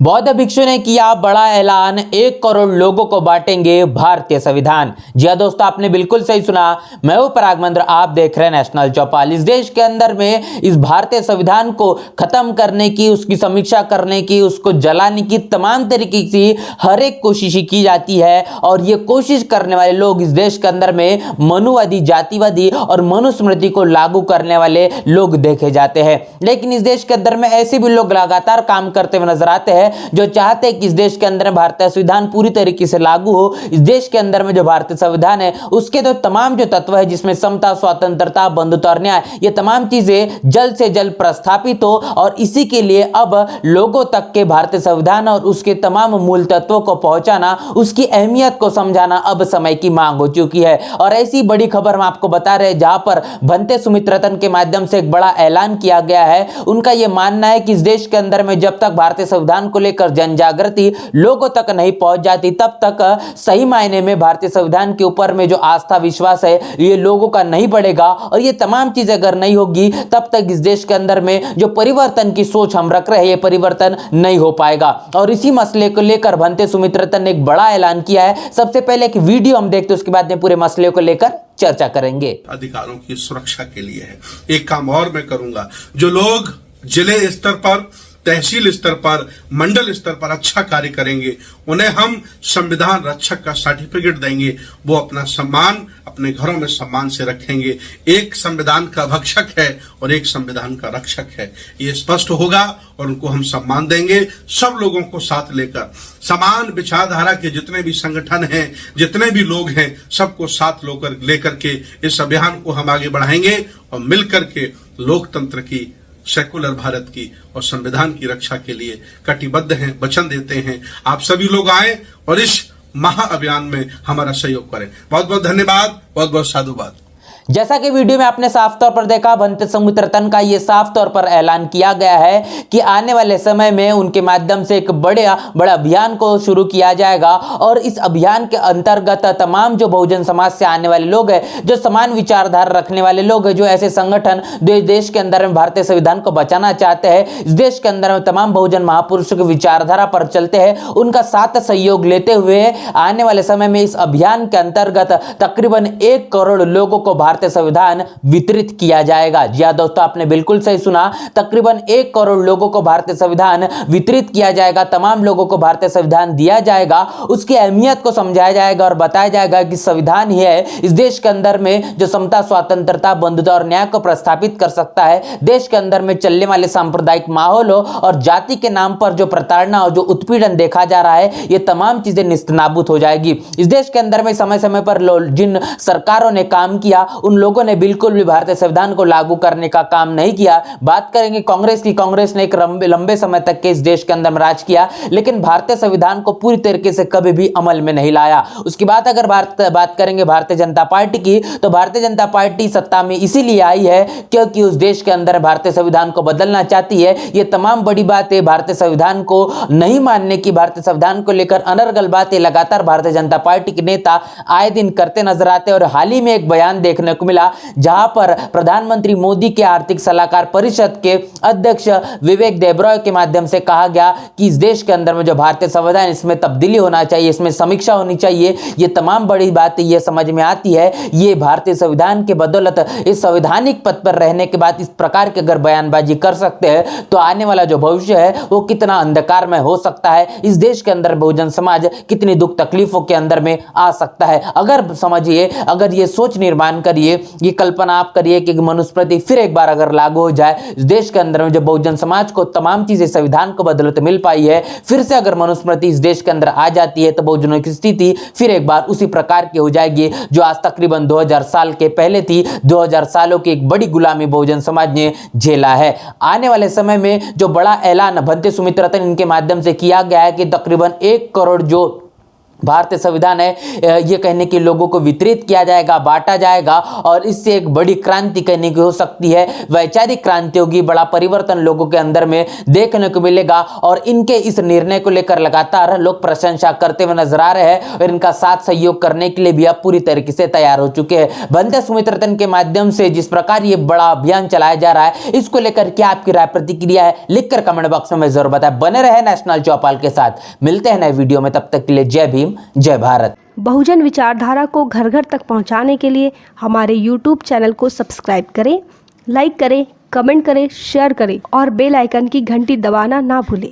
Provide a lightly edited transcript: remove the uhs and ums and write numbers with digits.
बौद्ध भिक्षु ने किया बड़ा ऐलान, 1 करोड़ लोगों को बांटेंगे भारतीय संविधान। जी हाँ दोस्तों, आपने बिल्कुल सही सुना। मैं हूं पराग मंत्र, आप देख रहे हैं नेशनल चौपाल। इस देश के अंदर में इस भारतीय संविधान को खत्म करने की, उसकी समीक्षा करने की, उसको जलाने की तमाम तरीके की हर एक कोशिश की जाती है। और ये कोशिश करने वाले लोग इस देश के अंदर में मनुवादी, जातिवादी और मनुस्मृति को लागू करने वाले लोग देखे जाते हैं। लेकिन इस देश के अंदर में ऐसे भी लोग लगातार काम करते हुए नजर आते हैं जो चाहते हैं कि इस देश के अंदर में भारतीय संविधान पूरी तरीके से लागू हो। इस देश के अंदर में जो भारतीय संविधान है उसके तो तमाम जो तत्व है, जिसमें समता, स्वतंत्रता, बंधुत्व और न्याय, ये तमाम चीजें जल्द से जल्द प्रस्थापित हो। और इसी के लिए अब लोगों तक के भारतीय संविधान और उसके तमाम मूल तत्वों को पहुंचाना, उसकी अहमियत को समझाना अब समय की मांग हो चुकी है। और ऐसी बड़ी खबर हम आपको बता रहे हैं जहां पर भंते सुमित्रतन के माध्यम से एक बड़ा ऐलान किया गया है। उनका यह मानना है कि इस देश के अंदर में जब तक भारतीय संविधान को लेकर जन जागृति लोगों तक नहीं पहुंच जाती, तब तक सही मायने में भारतीय संविधान के ऊपर में जो आस्था, विश्वास है, ये लोगों का नहीं बढ़ेगा। और ये तमाम चीजें अगर नहीं होगी, तब तक इस देश के अंदर में जो परिवर्तन की सोच हम रख रहे हैं, ये परिवर्तन नहीं हो पाएगा। और इसी मसले को लेकर भंते सुमित्रतन ने एक बड़ा ऐलान किया है। सबसे पहले एक वीडियो हम देखते हैं, उसके बाद में पूरे मसले को लेकर चर्चा करेंगे। अधिकारों की सुरक्षा के लिए है। एक काम और मैं करूंगा, जो लोग जिले स्तर पर, तहसील स्तर पर, मंडल स्तर पर अच्छा कार्य करेंगे, उन्हें हम संविधान रक्षक का सर्टिफिकेट देंगे। वो अपना सम्मान अपने घरों में सम्मान से रखेंगे। एक संविधान का भक्षक है और एक संविधान का रक्षक है, ये स्पष्ट होगा। और उनको हम सम्मान देंगे, सब लोगों को साथ लेकर। समान विचारधारा के जितने भी संगठन हैं, जितने भी लोग हैं, सबको साथ लेकर के इस अभियान को हम आगे बढ़ाएंगे और मिलकर के लोकतंत्र की, सेकुलर भारत की और संविधान की रक्षा के लिए कटिबद्ध हैं, वचन देते हैं। आप सभी लोग आए और इस महाअभियान में हमारा सहयोग करें। बहुत बहुत धन्यवाद, बहुत बहुत साधुवाद। जैसा कि वीडियो में आपने साफ तौर पर देखा, भंते सुमित्रतन का यह साफ तौर पर ऐलान किया गया है कि आने वाले समय में उनके माध्यम से एक बड़ा अभियान को शुरू किया जाएगा। और इस अभियान के अंतर्गत तमाम जो बहुजन समाज से आने वाले लोग हैं, जो समान विचारधारा रखने वाले लोग हैं, जो ऐसे संगठन जो इस देश के अंदर में भारतीय संविधान को बचाना चाहते हैं, इस देश के अंदर में तमाम बहुजन महापुरुषों की विचारधारा पर चलते हैं, उनका साथ सहयोग लेते हुए आने वाले समय में इस अभियान के अंतर्गत तकरीबन 1 करोड़ लोगों को भारतीय संविधान वितरित किया जाएगा। जी हां दोस्तों, आपने बिल्कुल सही सुना। तकरीबन 1 करोड़ लोगों को भारतीय संविधान वितरित किया जाएगा। तमाम लोगों को भारतीय संविधान दिया जाएगा, उसकी अहमियत को समझाया जाएगा और बताया जाएगा कि संविधान ही है इस देश के अंदर में जो समता, स्वतंत्रता, बंधुत्व और न्याय को प्रस्थापित कर सकता है। देश के अंदर में चलने वाले सांप्रदायिक माहौल हो और जाति के नाम पर जो प्रताड़ना और जो उत्पीड़न देखा जा रहा है, ये तमाम चीजें निस्तनाबूद हो जाएगी। इस देश के अंदर में समय समय पर जिन सरकारों ने काम किया, उन लोगों ने बिल्कुल भी भारतीय संविधान को लागू करने का काम नहीं किया। बात करेंगे कांग्रेस की, कांग्रेस ने एक लंबे समय तक के इस देश के अंदर राज किया, लेकिन भारतीय संविधान को पूरी तरीके से कभी भी अमल में नहीं लाया। उसके बाद अगर बात करेंगे भारतीय जनता पार्टी की, तो भारतीय जनता पार्टी सत्ता में इसीलिए आई है क्योंकि उस देश के अंदर भारतीय संविधान को बदलना चाहती है। ये तमाम बड़ी बातें भारतीय संविधान को नहीं मानने की, भारतीय संविधान को लेकर अनर्गल बातें लगातार भारतीय जनता पार्टी के नेता आए दिन करते नजर आते हैं। और हाल ही में एक बयान देखने को मिला जहां पर प्रधानमंत्री मोदी के आर्थिक सलाहकार परिषद के अध्यक्ष विवेक देबरॉय के माध्यम से कहा गया कि इस देश के अंदर में जो भारतीय संविधान, इसमें तब्दीली होना चाहिए, इसमें समीक्षा होनी चाहिए। ये तमाम बड़ी बातें ये समझ में आती है, ये भारतीय संविधान के बदौलत इस संवैधानिक पद पर रहने के बाद इस प्रकार की अगर बयानबाजी कर सकते हैं, तो आने वाला जो भविष्य है वो कितना अंधकार में हो सकता है। इस देश के अंदर बहुजन समाज कितनी दुख तकलीफों के अंदर में आ सकता है। अगर समझिए, अगर ये सोच निर्माण करिए, ये कल्पना आप करिए कि मनुस्मृति फिर एक बार अगर लागू हो जाए, इस देश के अंदर में जो बहुजन समाज को तमाम चीजें संविधान को बदौलत मिल पाई है, फिर से अगर मनुस्मृति इस देश के अंदर आ जाती है, तो बहुजनों की स्थिति फिर एक बार उसी प्रकार की हो जाएगी जो आज तकरीबन 2000 साल के पहले थी। 2000 सालों की एक बड़ी गुलामी बहुजन समाज ने झेला है। आने वाले समय में जो बड़ा ऐलान भंते सुमित्रतन इनके माध्यम से किया गया है कि तकरीबन 1 करोड़ जो भारतीय संविधान है ये कहने के लोगों को वितरित किया जाएगा, बांटा जाएगा और इससे एक बड़ी क्रांति कहने की हो सकती है, वैचारिक क्रांति होगी, बड़ा परिवर्तन लोगों के अंदर में देखने को मिलेगा। और इनके इस निर्णय को लेकर लगातार लोग प्रशंसा करते हुए नजर आ रहे हैं और इनका साथ सहयोग करने के लिए भी अब पूरी तरीके से तैयार हो चुके हैं। वंदे सुमित्रतन के माध्यम से जिस प्रकार ये बड़ा अभियान चलाया जा रहा है, इसको लेकर क्या आपकी राय प्रतिक्रिया है, लिखकर कमेंट बॉक्स में जरूर बताएं। बने रहे नेशनल चौपाल के साथ, मिलते हैं नए वीडियो में, तब तक के लिए जय भीम जय भारत। बहुजन विचारधारा को घर घर तक पहुंचाने के लिए हमारे YouTube चैनल को सब्सक्राइब करें, लाइक करें, कमेंट करें, शेयर करें और बेल आइकन की घंटी दबाना ना भूलें।